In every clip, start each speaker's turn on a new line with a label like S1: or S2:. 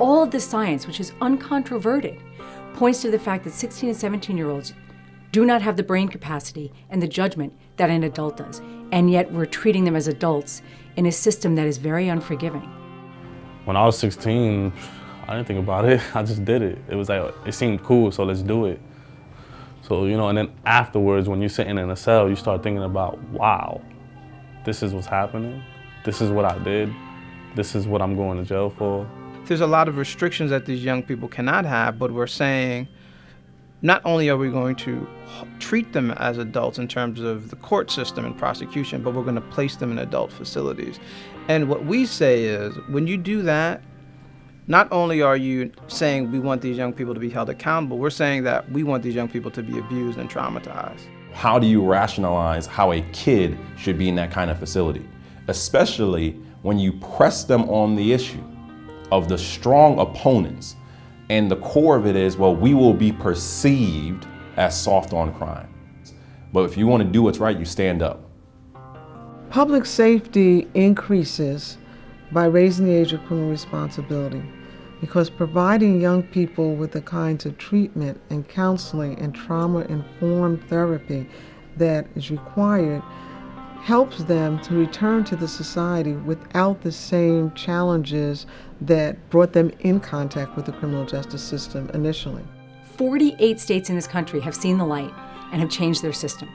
S1: All of the science, which is uncontroverted, points to the fact that 16 and 17-year-olds do not have the brain capacity and the judgment that an adult does. And yet we're treating them as adults in a system that is very unforgiving.
S2: When I was 16, I didn't think about it. I just did it. It was like, it seemed cool, so let's do it. So, and then afterwards, when you're sitting in a cell, you start thinking about, wow, this is what's happening. This is what I did. This is what I'm going to jail for.
S3: There's a lot of restrictions that these young people cannot have, but we're saying not only are we going to treat them as adults in terms of the court system and prosecution, but we're going to place them in adult facilities. And what we say is, when you do that, not only are you saying we want these young people to be held accountable, we're saying that we want these young people to be abused and traumatized.
S4: How do you rationalize how a kid should be in that kind of facility? Especially when you press them on the issue of the strong opponents, and the core of it is, well, we will be perceived as soft on crime. But if you want to do what's right, you stand up.
S5: Public safety increases by raising the age of criminal responsibility, because providing young people with the kinds of treatment and counseling and trauma-informed therapy that is required helps them to return to the society without the same challenges that brought them in contact with the criminal justice system initially.
S1: 48 states in this country have seen the light and have changed their system,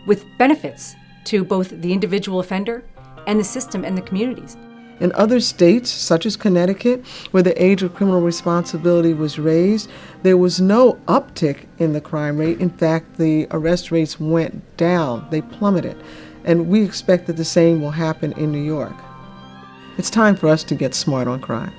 S1: with benefits to both the individual offender and the system and the communities.
S5: In other states, such as Connecticut, where the age of criminal responsibility was raised, there was no uptick in the crime rate. In fact, the arrest rates went down. They plummeted. And we expect that the same will happen in New York. It's time for us to get smart on crime.